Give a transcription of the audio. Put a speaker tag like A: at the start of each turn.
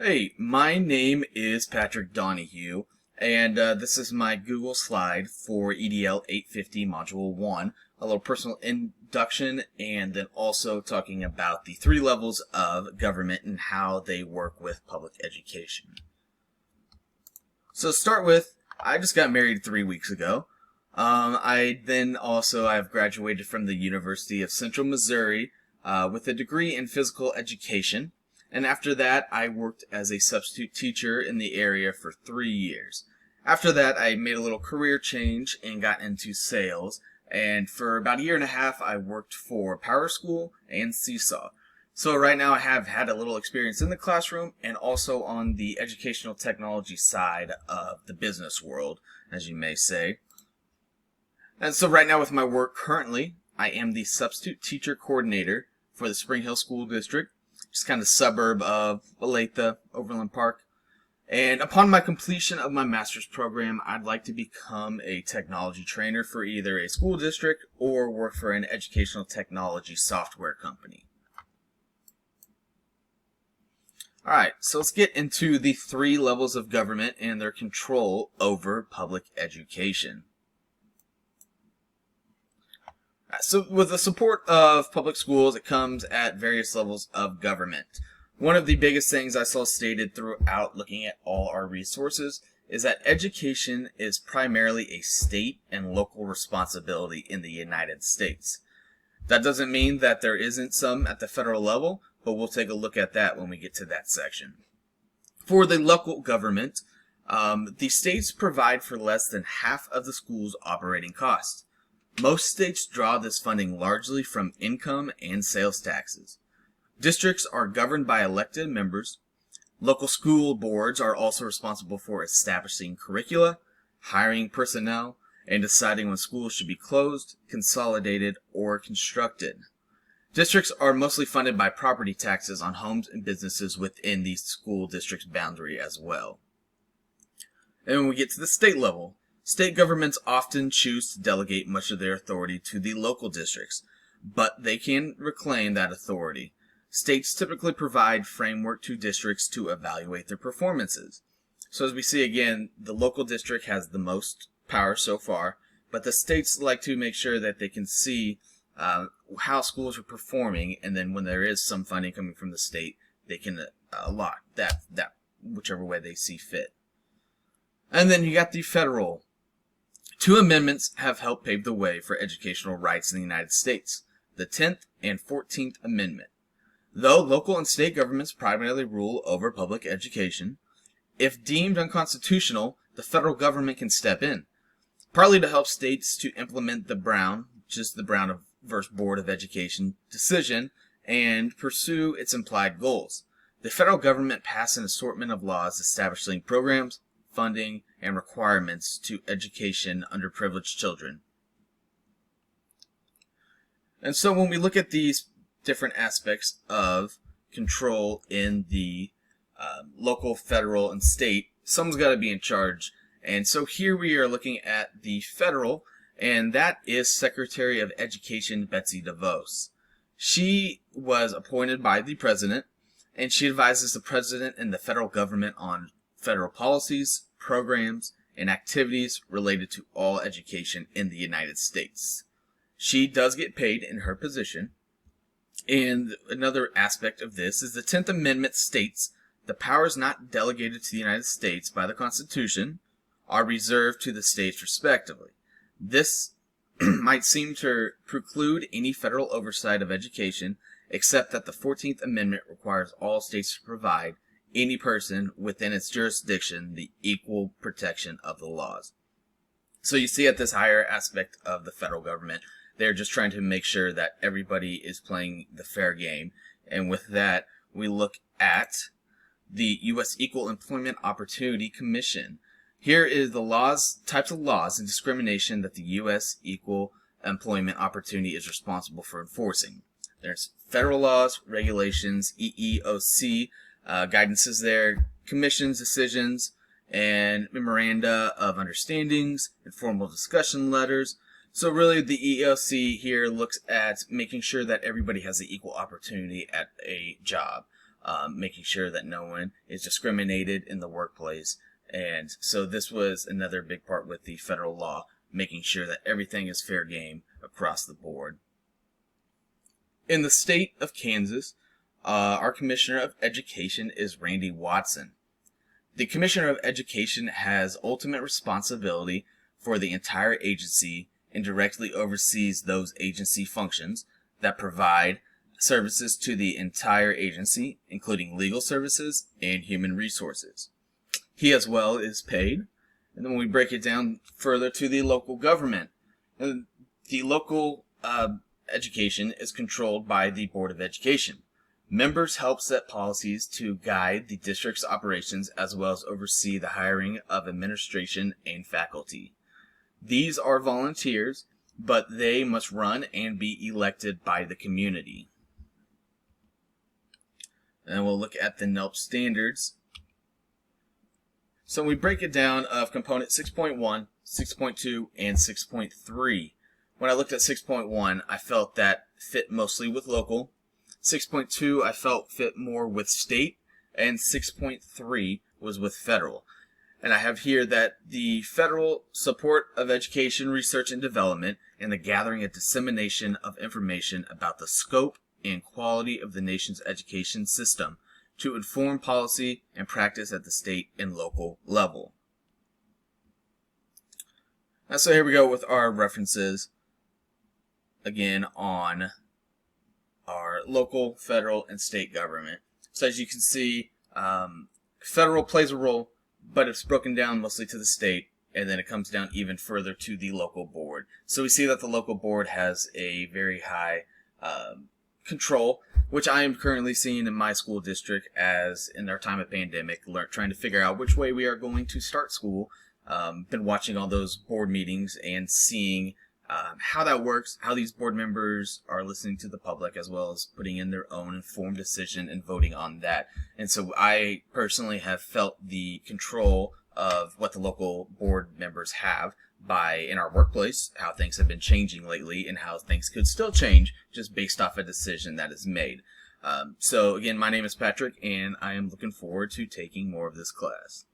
A: Hey, my name is Patrick Donahue, and this is my Google slide for EDL 850 Module 1, a little personal induction, and then also talking about the three levels of government and how they work with public education. So to start with, I just got married 3 weeks ago. I've graduated from the University of Central Missouri with a degree in physical education. And after that, I worked as a substitute teacher in the area for 3 years. After that, I made a little career change and got into sales. And for about a year and a half, I worked for Power School and Seesaw. So right now I have had a little experience in the classroom and also on the educational technology side of the business world, as you may say. And so right now with my work currently, I am the substitute teacher coordinator for the Spring Hill School District, just kind of suburb of Olathe, Overland Park. And upon my completion of my master's program, I'd like to become a technology trainer for either a school district or work for an educational technology software company. Alright, so let's get into the three levels of government and their control over public education. So with the support of public schools, it comes at various levels of government. One of the biggest things I saw stated throughout looking at all our resources is that education is primarily a state and local responsibility in the United States. That doesn't mean that there isn't some at the federal level, but we'll take a look at that when we get to that section. For the local government, the states provide for less than half of the school's operating costs. Most states draw this funding largely from income and sales taxes. Districts are governed by elected members. Local school boards are also responsible for establishing curricula, hiring personnel, and deciding when schools should be closed, consolidated, or constructed. Districts are mostly funded by property taxes on homes and businesses within the school district's boundary as well. And when we get to the state level, state governments often choose to delegate much of their authority to the local districts, but they can reclaim that authority. States typically provide framework to districts to evaluate their performances. So as we see again, the local district has the most power so far, but the states like to make sure that they can see how schools are performing, and then when there is some funding coming from the state, they can allot that whichever way they see fit. And then you got the federal. Two amendments have helped pave the way for educational rights in the United States, the 10th and 14th Amendment. Though local and state governments primarily rule over public education, if deemed unconstitutional, the federal government can step in, partly to help states to implement the Brown versus Board of Education decision and pursue its implied goals. The federal government passed an assortment of laws establishing programs, funding, and requirements to education underprivileged children. And so when we look at these different aspects of control in the local, federal, and state, someone's got to be in charge. And so here we are looking at the federal, and that is Secretary of Education Betsy DeVos. She was appointed by the president, and she advises the president and the federal government on federal policies, programs, and activities related to all education in the United States. She does get paid in her position. And another aspect of this is the 10th Amendment states the powers not delegated to the United States by the Constitution are reserved to the states respectively. This might seem to preclude any federal oversight of education, except that the 14th Amendment requires all states to provide any person within its jurisdiction the equal protection of the laws. So you see at this higher aspect of the federal government, they're just trying to make sure that everybody is playing the fair game. And with that, we look at the U.S. Equal Employment Opportunity Commission. Here is the types of laws and discrimination that the U.S. Equal Employment Opportunity is responsible for enforcing. There's federal laws, regulations, EEOC, guidances there, commissions, decisions, and memoranda of understandings, informal discussion letters. So really the EEOC here looks at making sure that everybody has the equal opportunity at a job. making sure that no one is discriminated in the workplace. And so this was another big part with the federal law, making sure that everything is fair game across the board. In the state of Kansas, our Commissioner of Education is Randy Watson. The Commissioner of Education has ultimate responsibility for the entire agency and directly oversees those agency functions that provide services to the entire agency, including legal services and human resources. He as well is paid. And then when we break it down further to the local government, the local education is controlled by the Board of Education. Members help set policies to guide the district's operations as well as oversee the hiring of administration and faculty. These are volunteers, but they must run and be elected by the community. And we'll look at the NELP standards. So we break it down of component 6.1, 6.2, and 6.3. When I looked at 6.1, I felt that fit mostly with local. 6.2 I felt fit more with state, and 6.3 was with federal. And I have here that the federal support of education, research, and development, and the gathering and dissemination of information about the scope and quality of the nation's education system to inform policy and practice at the state and local level. So here we go with our references again on our local, federal, and state government. So as you can see, federal plays a role, but it's broken down mostly to the state, and then it comes down even further to the local board. So we see that the local board has a very high control, which I am currently seeing in my school district as in our time of pandemic, trying to figure out which way we are going to start school. Been watching all those board meetings and seeing how that works, how these board members are listening to the public as well as putting in their own informed decision and voting on that. And so I personally have felt the control of what the local board members have in our workplace, how things have been changing lately and how things could still change just based off a decision that is made. So again, my name is Patrick and I am looking forward to taking more of this class.